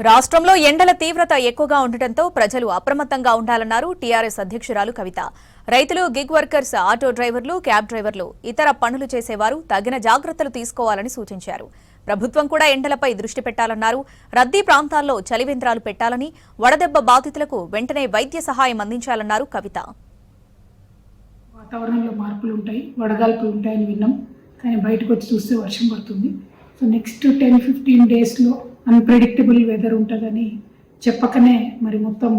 రాష్ట్రంలో ఎండల తీవ్రత ఎక్కువగా ఉండటంతో ప్రజలు అప్రమత్తంగా ఉండాలన్నారు టీఆర్ఎస్ అధ్యక్షురాలు కవిత. రైతులు, గిగ్ వర్కర్స్, ఆటో డ్రైవర్లు, క్యాబ్ డ్రైవర్లు, ఇతర పనులు చేసేవారు తగిన జాగ్రత్తలు తీసుకోవాలని సూచించారు. ప్రభుత్వం కూడా ఎండలపై దృష్టి పెట్టాలన్నారు. రద్దీ ప్రాంతాల్లో చలివేంద్రాలు పెట్టాలని, వడదెబ్బ బాధితులకు వెంటనే వైద్య సహాయం అందించాలన్నారు కవిత. వాతావరణంలో మార్పులు ఉంటాయి, వడగాల్పులు ఉంటాయని విన్నాం, కానీ బయటకు వచ్చి చూస్తే వర్షం పడుతుంది. సో నెక్స్ట్ 10-15 డేస్లో అన్ప్రెడిక్టబుల్ వెదర్ ఉంటుందని చెప్పకనే మరి మొత్తం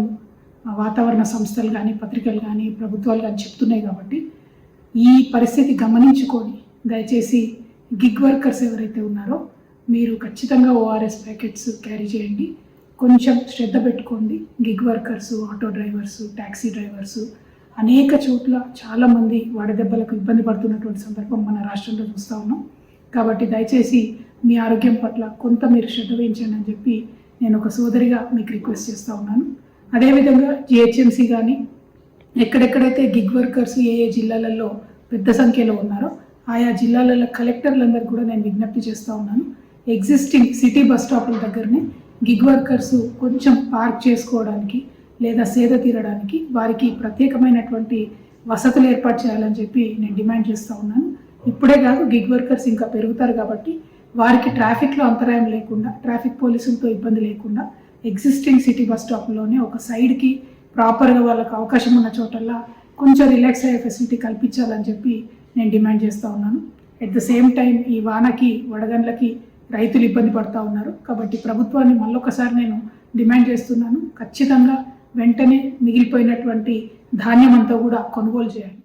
వాతావరణ సంస్థలు కానీ, పత్రికలు కానీ, ప్రభుత్వాలు కానీ చెప్తున్నాయి. కాబట్టి ఈ పరిస్థితి గమనించుకొని దయచేసి గిగ్ వర్కర్స్ ఎవరైతే ఉన్నారో మీరు ఖచ్చితంగా ORS ప్యాకెట్స్ క్యారీ చేయండి. కొంచెం శ్రద్ధ పెట్టుకోండి. Gig workers, auto drivers, taxi drivers అనేక చోట్ల చాలామంది వడదెబ్బలకు ఇబ్బంది పడుతున్నటువంటి సందర్భం మన రాష్ట్రంలో చూస్తూ ఉన్నాం. కాబట్టి దయచేసి మీ ఆరోగ్యం పట్ల కొంత మీరు శ్రద్ధ వహించండి అని చెప్పి నేను ఒక సోదరిగా మీకు రిక్వెస్ట్ చేస్తూ ఉన్నాను. అదేవిధంగా GHMC కానీ ఎక్కడెక్కడైతే గిగ్ వర్కర్స్ ఏ జిల్లాలలో పెద్ద సంఖ్యలో ఉన్నారో ఆయా జిల్లాలలో కలెక్టర్లందరూ కూడా నేను విజ్ఞప్తి చేస్తూ ఉన్నాను. ఎగ్జిస్టింగ్ సిటీ బస్ స్టాపుల దగ్గరనే గిగ్ వర్కర్స్ కొంచెం పార్క్ చేసుకోవడానికి లేదా సేద తీరడానికి వారికి ప్రత్యేకమైనటువంటి వసతులు ఏర్పాటు చేయాలని చెప్పి నేను డిమాండ్ చేస్తూ ఉన్నాను. ఇప్పుడే కాదు, గిగ్ వర్కర్స్ ఇంకా పెరుగుతారు కాబట్టి వారికి ట్రాఫిక్లో అంతరాయం లేకుండా, ట్రాఫిక్ పోలీసులతో ఇబ్బంది లేకుండా ఎగ్జిస్టింగ్ సిటీ బస్ స్టాప్లోనే ఒక సైడ్కి ప్రాపర్గా వాళ్ళకు అవకాశం ఉన్న చోటల్లా కొంచెం రిలాక్స్ అయ్యే ఫెసిలిటీ కల్పించాలని చెప్పి నేను డిమాండ్ చేస్తూ ఉన్నాను. ఎట్ ద సేమ్ టైం ఈ వానకి, వడగండ్లకి రైతులు ఇబ్బంది పడుతూ ఉన్నారు. కాబట్టి ప్రభుత్వాన్ని మళ్ళొకసారి నేను డిమాండ్ చేస్తున్నాను, ఖచ్చితంగా వెంటనే మిగిలిపోయినటువంటి ధాన్యం అంతా కూడా కొనుగోలు చేయాలి.